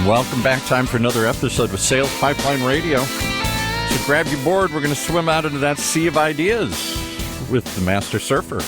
Welcome back. Time for another episode of Sales Pipeline Radio. So grab your board. We're going to swim out into that sea of ideas with the master surfer,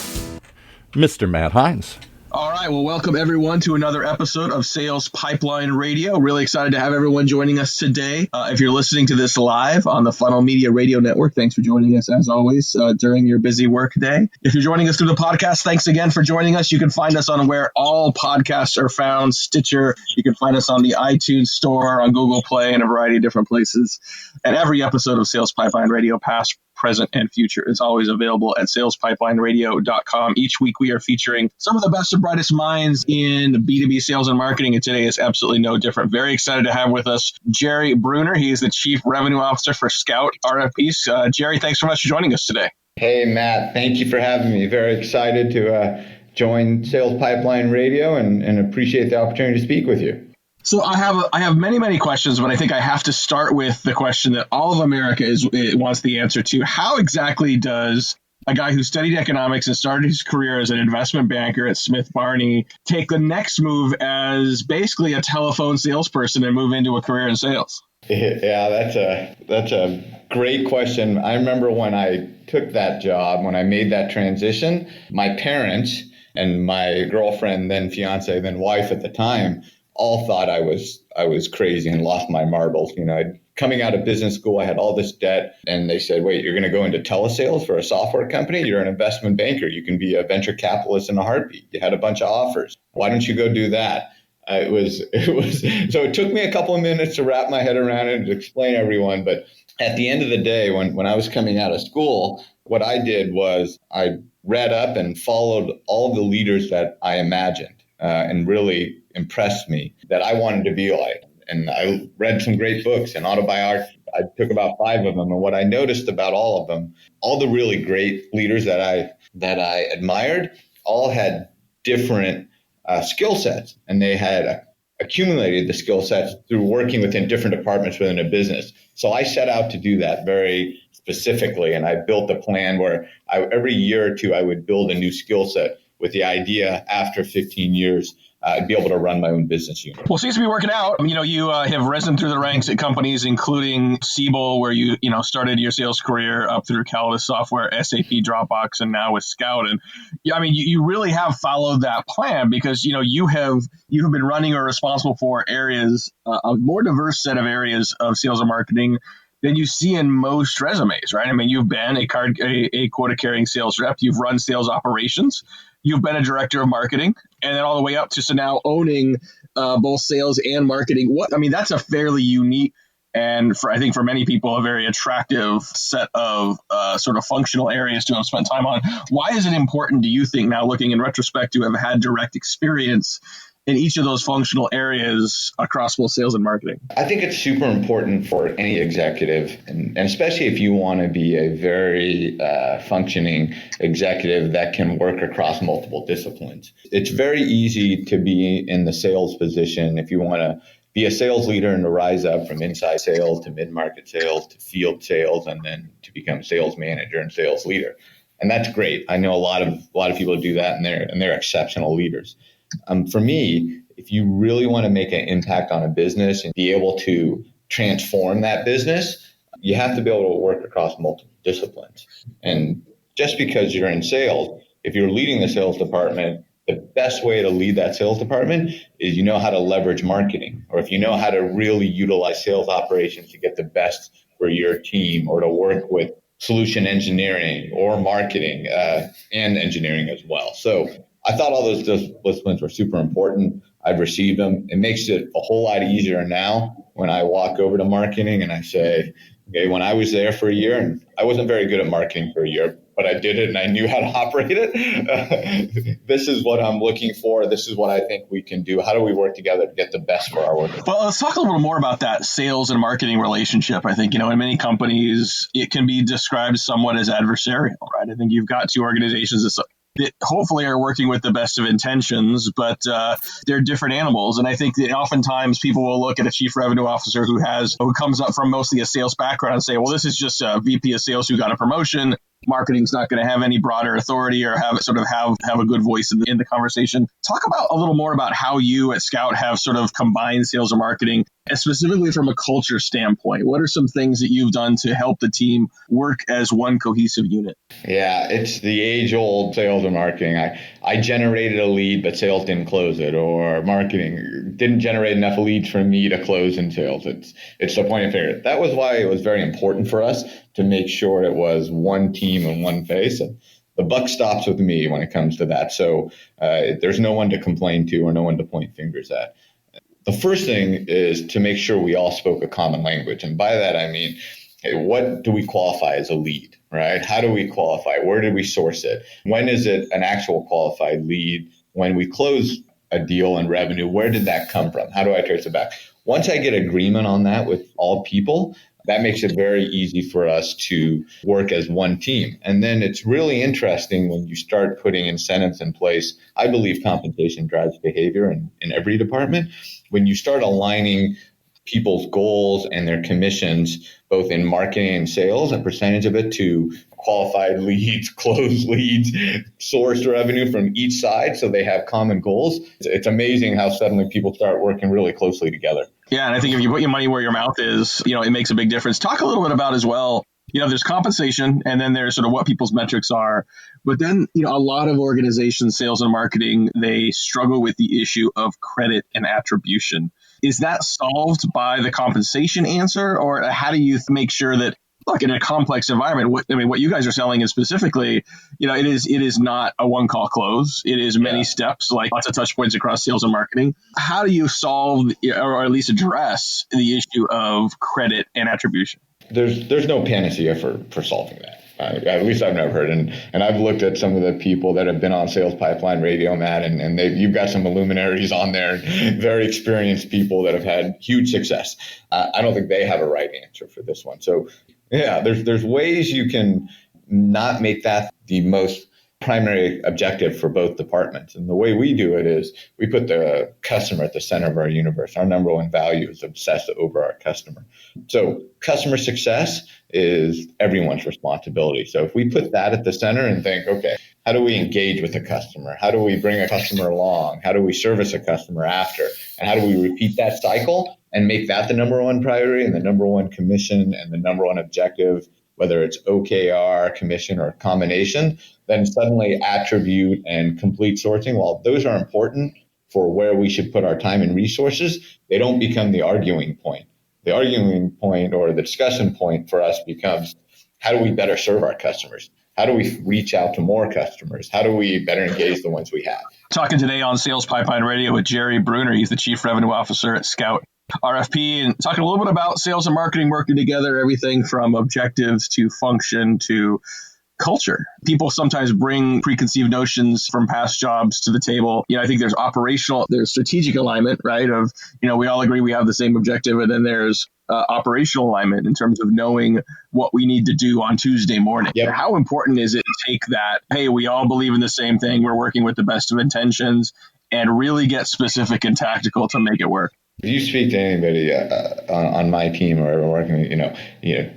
Mr. Matt Hines. All right. Well, welcome everyone to another episode of Sales Pipeline Radio. Really excited to have everyone joining us today. If you're listening to this live on the Funnel Media Radio Network, thanks for joining us as always during your busy work day. If you're joining us through the podcast, thanks again for joining us. You can find us on where all podcasts are found, Stitcher. You can find us on the iTunes Store, on Google Play, and a variety of different places. And every episode of Sales Pipeline Radio, past, present, and future, is always available at salespipelineradio.com. Each week we are featuring some of the best and brightest minds in B2B sales and marketing, and today is absolutely no different. Very excited to have with us Jerry Bruner. He is the Chief Revenue Officer for Scout RFPs. Jerry, thanks so much for joining us today. Hey, Matt. Thank you for having me. Very excited to join Sales Pipeline Radio and appreciate the opportunity to speak with you. So I have many questions, but I think I have to start with the question that all of America wants the answer to. How exactly does a guy who studied economics and started his career as an investment banker at Smith Barney take the next move as basically a telephone salesperson and move into a career in sales? Yeah, that's a great question. I remember when I took that job, when I made that transition, my parents and my girlfriend, then fiance, then wife at the time, all thought I was crazy and lost my marbles. You know, coming out of business school, I had all this debt, and they said, "Wait, you're going to go into telesales for a software company? You're an investment banker. You can be a venture capitalist in a heartbeat. You had a bunch of offers. Why don't you go do that?" It was. So it took me a couple of minutes to wrap my head around it and to explain to everyone. But at the end of the day, when I was coming out of school, what I did was I read up and followed all the leaders that I imagined and really impressed me that I wanted to be like. And I read some great books and autobiographies. I took about 5 of them. And what I noticed about all of them, all the really great leaders that I admired, all had different skill sets. And they had accumulated the skill sets through working within different departments within a business. So I set out to do that very specifically. And I built a plan where every year or two, I would build a new skill set with the idea after 15 years, I'd be able to run my own business unit. Well, it seems to be working out. You have risen through the ranks at companies, including Siebel, where you started your sales career, up through Calidus Software, SAP, Dropbox, and now with Scout. And you really have followed that plan because, you have been running or responsible for areas, a more diverse set of areas of sales and marketing than you see in most resumes, right? I mean, you've been a quota-carrying sales rep. You've run sales operations. You've been a director of marketing, and then all the way up to now owning both sales and marketing. That's a fairly unique and I think for many people, a very attractive set of sort of functional areas to have spent time on. Why is it important, do you think, now looking in retrospect, to have had direct experience in each of those functional areas across both sales and marketing? I think it's super important for any executive, and especially if you want to be a very functioning executive that can work across multiple disciplines. It's very easy to be in the sales position if you want to be a sales leader and to rise up from inside sales to mid-market sales to field sales and then to become sales manager and sales leader. And that's great. I know a lot of people do that, and they're exceptional leaders. For me, if you really want to make an impact on a business and be able to transform that business, you have to be able to work across multiple disciplines. And just because you're in sales, if you're leading the sales department, the best way to lead that sales department is you know how to leverage marketing, or if you know how to really utilize sales operations to get the best for your team, or to work with solution engineering or marketing and engineering as well. So I thought all those disciplines were super important. I've received them. It makes it a whole lot easier now when I walk over to marketing and I say, okay, when I was there for a year, and I wasn't very good at marketing for a year, but I did it and I knew how to operate it. This is what I'm looking for. This is what I think we can do. How do we work together to get the best for our work? Well, let's talk a little more about that sales and marketing relationship. I think, in many companies, it can be described somewhat as adversarial, right? I think you've got two organizations that hopefully are working with the best of intentions, but they're different animals. And I think that oftentimes people will look at a chief revenue officer who comes up from mostly a sales background and say, well, this is just a VP of sales who got a promotion. marketing's not going to have any broader authority or have a good voice in the conversation. Talk about a little more about how you at Scout have sort of combined sales and marketing, and specifically from a culture standpoint. What are some things that you've done to help the team work as one cohesive unit? Yeah, it's the age-old sales and marketing. I generated a lead, but sales didn't close it, or marketing didn't generate enough leads for me to close in sales. It's the point of failure. That was why it was very important for us to make sure it was one team and one face. And the buck stops with me when it comes to that. So there's no one to complain to or no one to point fingers at. The first thing is to make sure we all spoke a common language. And by that, I mean, hey, what do we qualify as a lead, right? How do we qualify? Where did we source it? When is it an actual qualified lead? When we close a deal and revenue, where did that come from? How do I trace it back? Once I get agreement on that with all people, that makes it very easy for us to work as one team. And then it's really interesting when you start putting incentives in place. I believe compensation drives behavior in every department. When you start aligning people's goals and their commissions, both in marketing and sales, a percentage of it to qualified leads, closed leads, sourced revenue from each side, so they have common goals. It's amazing how suddenly people start working really closely together. Yeah, and I think if you put your money where your mouth is, it makes a big difference. Talk a little bit about as well, there's compensation, and then there's sort of what people's metrics are. But then, a lot of organizations, sales and marketing, they struggle with the issue of credit and attribution. Is that solved by the compensation answer, or how do you make sure that, look, in a complex environment, what you guys are selling is specifically, it is not a one-call close. It is many steps, like lots of touch points across sales and marketing. How do you solve, or at least address, the issue of credit and attribution? There's no panacea for solving that. At least I've never heard. And I've looked at some of the people that have been on Sales Pipeline Radio, Matt, and you've got some luminaries on there, very experienced people that have had huge success. I don't think they have a right answer for this one. So, yeah, there's ways you can not make that the most primary objective for both departments. And the way we do it is we put the customer at the center of our universe. Our number one value is obsess over our customer. So customer success is everyone's responsibility. So if we put that at the center and think, okay, how do we engage with a customer? How do we bring a customer along? How do we service a customer after? And how do we repeat that cycle and make that the number one priority and the number one commission and the number one objective, whether it's OKR, commission, or combination, then suddenly attribute and complete sourcing, while those are important for where we should put our time and resources, they don't become the arguing point. The arguing point or the discussion point for us becomes, how do we better serve our customers? How do we reach out to more customers? How do we better engage the ones we have? Talking today on Sales Pipeline Radio with Jerry Bruner. He's the Chief Revenue Officer at Scout RFP, and talking a little bit about sales and marketing working together, everything from objectives to function to culture. People sometimes bring preconceived notions from past jobs to the table. I think there's strategic alignment, right? Of, we all agree we have the same objective, and then there's operational alignment in terms of knowing what we need to do on Tuesday morning. Yep. How important is it to take that, hey, we all believe in the same thing, we're working with the best of intentions, and really get specific and tactical to make it work? If you speak to anybody on my team or working,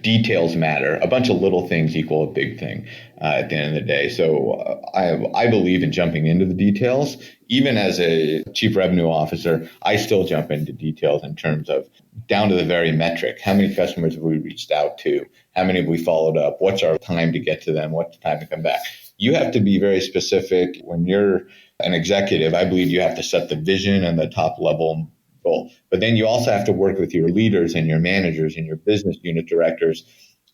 details matter. A bunch of little things equal a big thing at the end of the day. So I believe in jumping into the details. Even as a chief revenue officer, I still jump into details in terms of down to the very metric. How many customers have we reached out to? How many have we followed up? What's our time to get to them? What's the time to come back? You have to be very specific. When you're an executive, I believe you have to set the vision and the top level goal. But then you also have to work with your leaders and your managers and your business unit directors.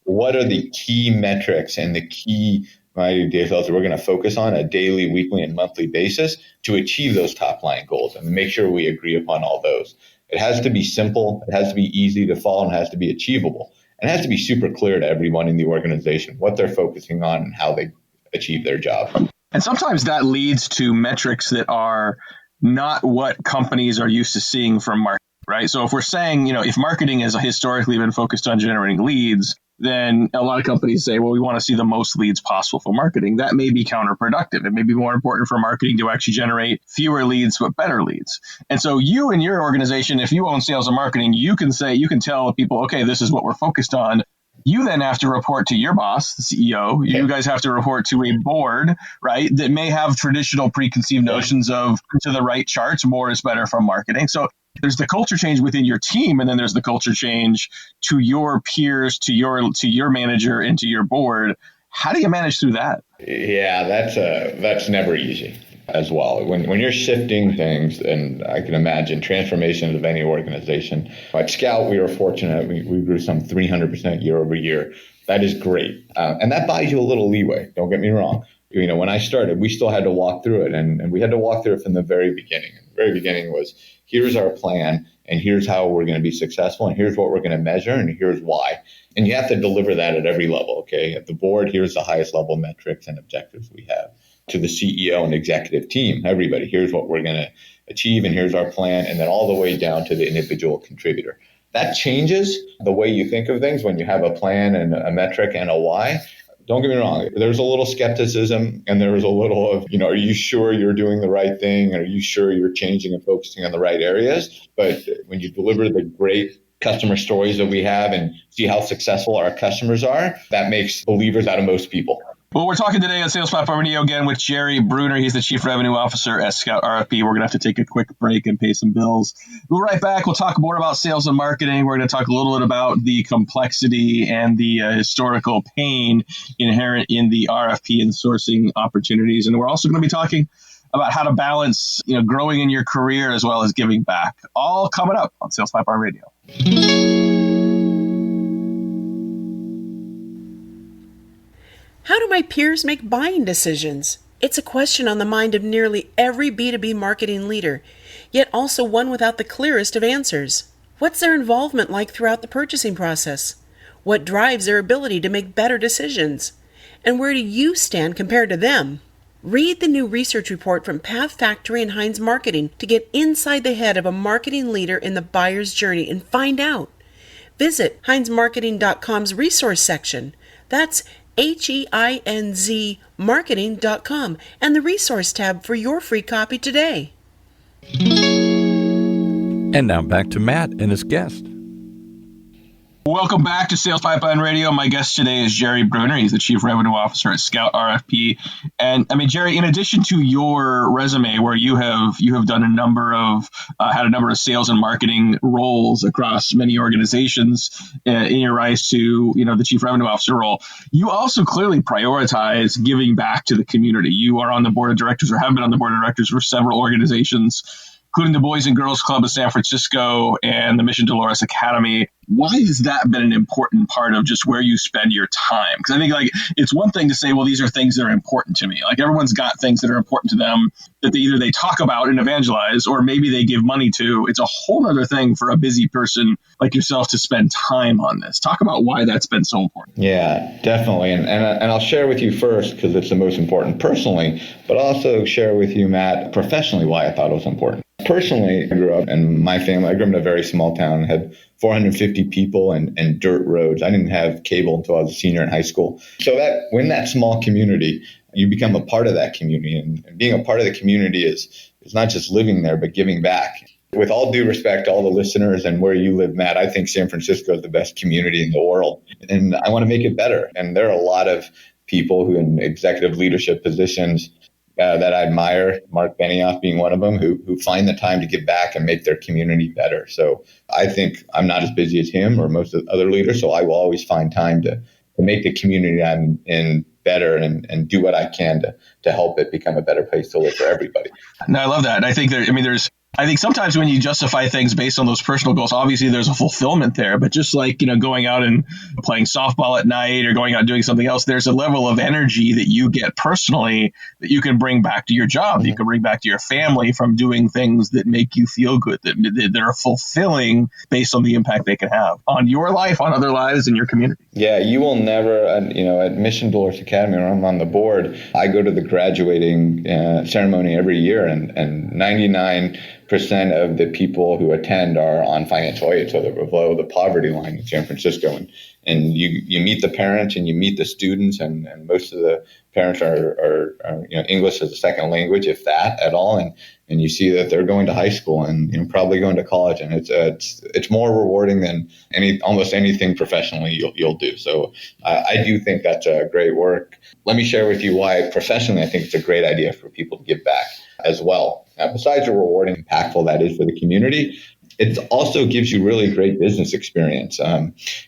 What are the key metrics and the key details that we're going to focus on a daily, weekly, and monthly basis to achieve those top line goals and make sure we agree upon all those? It has to be simple. It has to be easy to follow, and it has to be achievable. And it has to be super clear to everyone in the organization what they're focusing on and how they achieve their job. And sometimes that leads to metrics that are not what companies are used to seeing from marketing, right? So if we're saying, if marketing has historically been focused on generating leads, then a lot of companies say, well, we want to see the most leads possible for marketing. That may be counterproductive. It may be more important for marketing to actually generate fewer leads, but better leads. And so you and your organization, if you own sales and marketing, you can tell people, okay, this is what we're focused on. You then have to report to your boss, the CEO. You guys have to report to a board, right, that may have traditional preconceived notions of to the right charts, more is better from marketing. So there's the culture change within your team, and then there's the culture change to your peers, to your manager, and to your board. How do you manage through that? Yeah, that's never easy as well. When you're shifting things, and I can imagine transformations of any organization. At Scout, we were fortunate. We grew some 300% year over year. That is great. And that buys you a little leeway. Don't get me wrong. When I started, we still had to walk through it. And we had to walk through it from the very beginning. And the very beginning was, here's our plan, and here's how we're going to be successful, and here's what we're going to measure, and here's why. And you have to deliver that at every level, okay? At the board, here's the highest level metrics and objectives we have. To the CEO and executive team, everybody, here's what we're going to achieve, and here's our plan, and then all the way down to the individual contributor. That changes the way you think of things when you have a plan and a metric and a why. Don't get me wrong, there's a little skepticism, and there's a little of, are you sure you're doing the right thing? Are you sure you're changing and focusing on the right areas? But when you deliver the great customer stories that we have and see how successful our customers are, that makes believers out of most people. Well, we're talking today on Sales Platform Radio again with Jerry Bruner. He's the Chief Revenue Officer at Scout RFP. We're going to have to take a quick break and pay some bills. We'll be right back. We'll talk more about sales and marketing. We're going to talk a little bit about the complexity and the historical pain inherent in the RFP and sourcing opportunities. And we're also going to be talking about how to balance, growing in your career as well as giving back. All coming up on Sales Platform Radio. How do my peers make buying decisions? It's a question on the mind of nearly every B2B marketing leader, yet also one without the clearest of answers. What's their involvement like throughout the purchasing process? What drives their ability to make better decisions? And where do you stand compared to them? Read the new research report from Path Factory and Heinz Marketing to get inside the head of a marketing leader in the buyer's journey and find out. Visit HeinzMarketing.com's resource section. That's HEINZ marketing.com and the resource tab for your free copy today. And now back to Matt and his guest. Welcome back to Sales Pipeline Radio. My guest today is Jerry Bruner. He's the Chief Revenue Officer at Scout RFP. And Jerry, in addition to your resume, where you have done a number of had a number of sales and marketing roles across many organizations in your rise to the Chief Revenue Officer role, you also clearly prioritize giving back to the community. You are on the board of directors, or have been on the board of directors for several organizations, including the Boys and Girls Club of San Francisco and the Mission Dolores Academy. Why has that been an important part of just where you spend your time? Because I think it's one thing to say, well, these are things that are important to me. Like everyone's got things that are important to them that they talk about and evangelize, or maybe they give money to. It's a whole other thing for a busy person like yourself to spend time on this. Talk about why that's been so important. Yeah, definitely. And I'll share with you first because it's the most important personally, but also share with you, Matt, professionally why I thought it was important. Personally, I grew up in my family. I grew up in a very small town, had 450 people and dirt roads. I didn't have cable until I was a senior in high school. So when that small community, you become a part of that community. And being a part of the community is not just living there, but giving back. With all due respect to all the listeners and where you live, Matt, I think San Francisco is the best community in the world. And I want to make it better. And there are a lot of people who in executive leadership positions that I admire, Mark Benioff being one of them, who find the time to give back and make their community better. So I think I'm not as busy as him or most of the other leaders, so I will always find time to make the community I'm in better and do what I can to help it become a better place to live for everybody. No, I love that. And I think I think sometimes when you justify things based on those personal goals, obviously there's a fulfillment there. But just like, going out and playing softball at night or going out and doing something else, there's a level of energy that you get personally that you can bring back to your job, that you can bring back to your family from doing things that make you feel good, that are fulfilling based on the impact they can have on your life, on other lives, in your community. Yeah, you will never, at Mission Dolores Academy, where I'm on the board, I go to the graduating ceremony every year, and 99 of the people who attend are on financial aid, so they're below the poverty line in San Francisco. And you meet the parents and you meet the students, and most of the parents are English as a second language, if that at all. And you see that they're going to high school and probably going to college, and it's more rewarding than almost anything professionally you'll do. So I do think that's a great work. Let me share with you why professionally I think it's a great idea for people to give back as well. Now, besides the rewarding, impactful that is for the community, it also gives you really great business experience.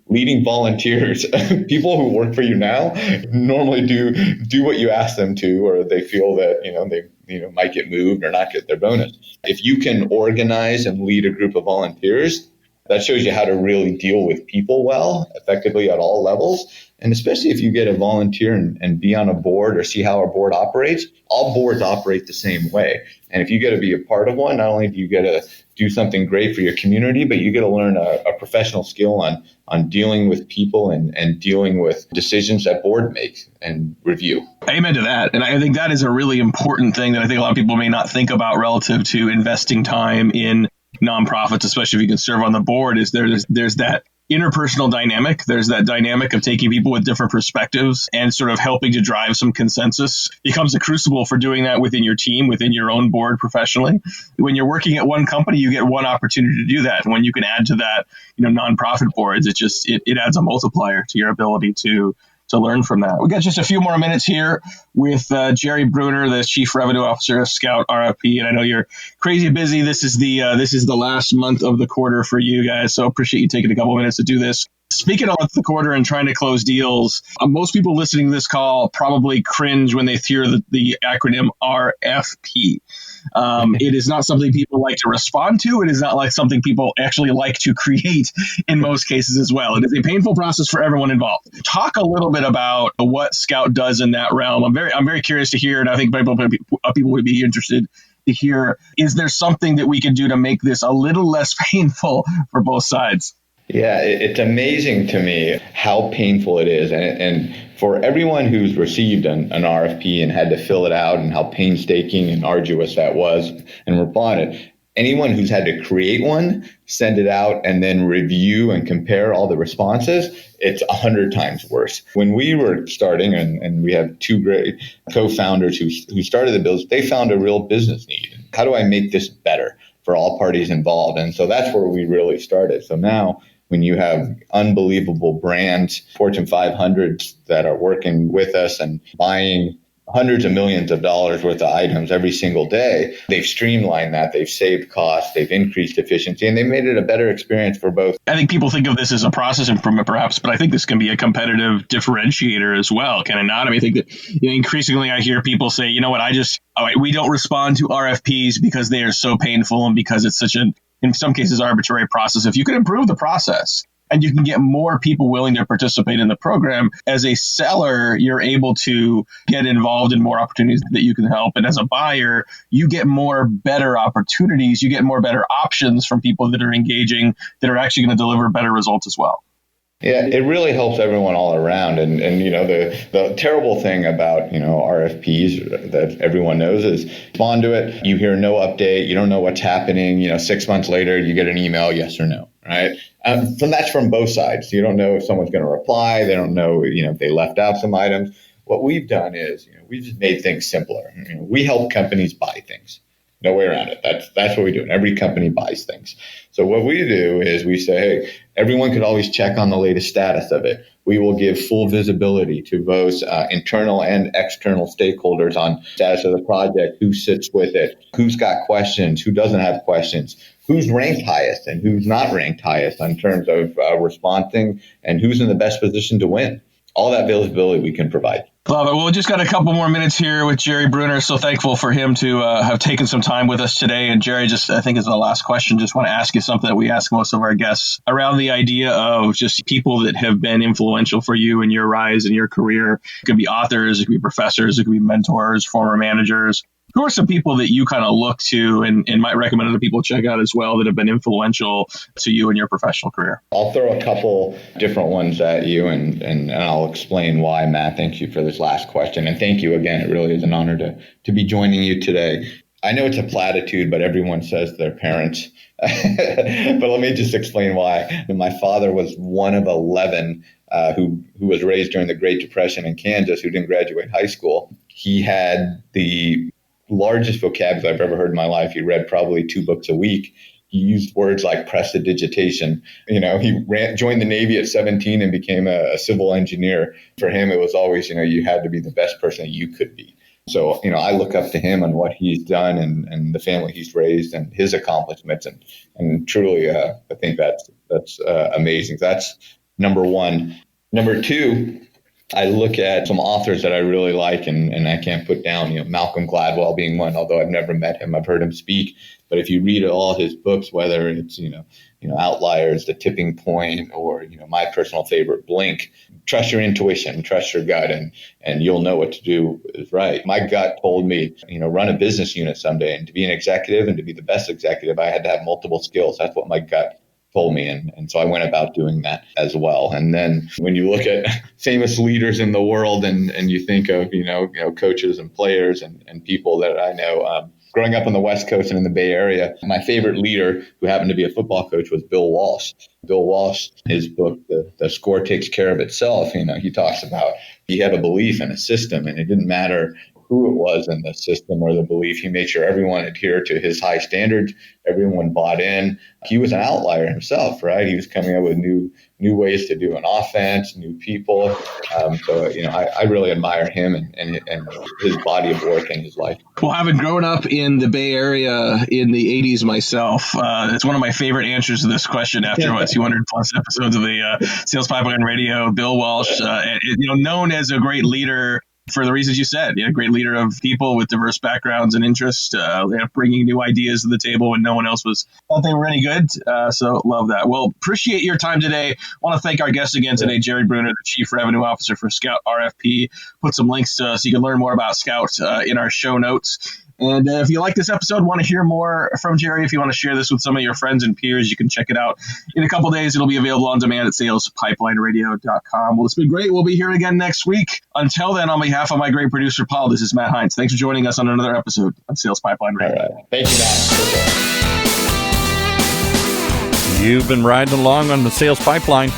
Leading volunteers, people who work for you now normally do what you ask them to, or they feel that they might get moved or not get their bonus. If you can organize and lead a group of volunteers, that shows you how to really deal with people well, effectively at all levels. And especially if you get a volunteer and be on a board or see how our board operates, all boards operate the same way. And if you get to be a part of one, not only do you get to do something great for your community, but you get to learn a professional skill on dealing with people and dealing with decisions that board makes and review. Amen to that. And I think that is a really important thing that I think a lot of people may not think about relative to investing time in nonprofits, especially if you can serve on the board, is there's that interpersonal dynamic. There's that dynamic of taking people with different perspectives and sort of helping to drive some consensus. It becomes a crucible for doing that within your team, within your own board professionally. When you're working at one company, you get one opportunity to do that. And when you can add to that, nonprofit boards, it adds a multiplier to your ability to learn from that. We got just a few more minutes here with Jerry Bruner, the Chief Revenue Officer of Scout RFP. And I know you're crazy busy. This is the last month of the quarter for you guys. So appreciate you taking a couple of minutes to do this. Speaking of the quarter and trying to close deals, most people listening to this call probably cringe when they hear the acronym RFP. It is not something people like to respond to. It is not like something people actually like to create in most cases as well. It is a painful process for everyone involved. Talk a little bit about what Scout does in that realm. I'm very curious to hear, and I think people would be interested to hear. Is there something that we can do to make this a little less painful for both sides? Yeah, it's amazing to me how painful it is. And for everyone who's received an RFP and had to fill it out and how painstaking and arduous that was and responded, anyone who's had to create one, send it out, and then review and compare all the responses, it's 100 times worse. When we were starting, and we have two great co-founders who started the business, they found a real business need. How do I make this better for all parties involved? And so that's where we really started. So now, when you have unbelievable brands, Fortune 500s that are working with us and buying hundreds of millions of dollars worth of items every single day, they've streamlined that, they've saved costs, they've increased efficiency, and they've made it a better experience for both. I think people think of this as a process improvement perhaps, but I think this can be a competitive differentiator as well, can it not? I mean, I think that increasingly I hear people say, you know what, we don't respond to RFPs because they are so painful and because it's such in some cases, arbitrary process. If you can improve the process and you can get more people willing to participate in the program, as a seller, you're able to get involved in more opportunities that you can help. And as a buyer, you get more better opportunities. You get more better options from people that are engaging, that are actually going to deliver better results as well. Yeah, it really helps everyone all around. And the terrible thing about, RFPs that everyone knows is respond to it, you hear no update, you don't know what's happening, 6 months later, you get an email, yes or no, right? That's from both sides. You don't know if someone's going to reply. They don't know, if they left out some items. What we've done is, we've just made things simpler. We help companies buy things. No way around it. That's what we do. And every company buys things. So what we do is we say, hey, everyone could always check on the latest status of it. We will give full visibility to both internal and external stakeholders on status of the project, who sits with it, who's got questions, who doesn't have questions, who's ranked highest and who's not ranked highest in terms of responding, and who's in the best position to win. All that visibility we can provide. Love it. Well, we just got a couple more minutes here with Jerry Bruner. So thankful for him to have taken some time with us today. And Jerry, just I think is the last question. Just want to ask you something that we ask most of our guests around the idea of just people that have been influential for you in your rise in your career. It could be authors, it could be professors, it could be mentors, former managers. Who are some people that you kind of look to and might recommend other people check out as well that have been influential to you in your professional career? I'll throw a couple different ones at you and I'll explain why, Matt. Thank you for this last question. And thank you again. It really is an honor to be joining you today. I know it's a platitude, but everyone says their parents. But let me just explain why. My father was one of 11 who was raised during the Great Depression in Kansas, who didn't graduate high school. He had the largest vocabulary I've ever heard in my life. He read probably 2 books a week. He used words like prestidigitation. He joined the Navy at 17 and became a civil engineer. For him, it was always, you had to be the best person that you could be. So, I look up to him and what he's done and the family he's raised and his accomplishments. And truly, I think that's amazing. That's number one. Number two, I look at some authors that I really like and I can't put down, Malcolm Gladwell being one, although I've never met him. I've heard him speak. But if you read all his books, whether it's, Outliers, The Tipping Point, or, my personal favorite, Blink, trust your intuition, trust your gut, and you'll know what to do is right. My gut told me, run a business unit someday, and to be an executive and to be the best executive, I had to have multiple skills. That's what my gut told me. And so I went about doing that as well. And then when you look at famous leaders in the world and you think of, coaches and players and people that I know, growing up on the West Coast and in the Bay Area, my favorite leader, who happened to be a football coach, was Bill Walsh. Bill Walsh, his book, The Score Takes Care of Itself, he talks about he had a belief in a system, and it didn't matter who it was in the system or the belief. He made sure everyone adhered to his high standards. Everyone bought in. He was an outlier himself, right? He was coming up with new ways to do an offense, new people. I really admire him and his body of work and his life. Well, having grown up in the Bay Area in the 80s myself, it's one of my favorite answers to this question after 200 plus episodes of the Sales Pipeline Radio. Bill Walsh, known as a great leader for the reasons you said, a great leader of people with diverse backgrounds and interests, bringing new ideas to the table when no one else thought they were any good. So love that. Well, appreciate your time today. Want to thank our guest again today, Jerry Bruner, the Chief Revenue Officer for Scout RFP. Put some links so you can learn more about Scout in our show notes. And if you like this episode, want to hear more from Jerry, if you want to share this with some of your friends and peers, you can check it out in a couple of days. It'll be available on demand at salespipelineradio.com. Well, it's been great. We'll be here again next week. Until then, on behalf of my great producer, Paul, this is Matt Hines. Thanks for joining us on another episode of Sales Pipeline Radio. All right. Thank you, Matt. You've been riding along on the Sales Pipeline,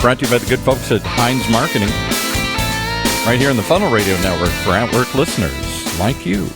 brought to you by the good folks at Hines Marketing, right here on the Funnel Radio Network for at-work listeners like you.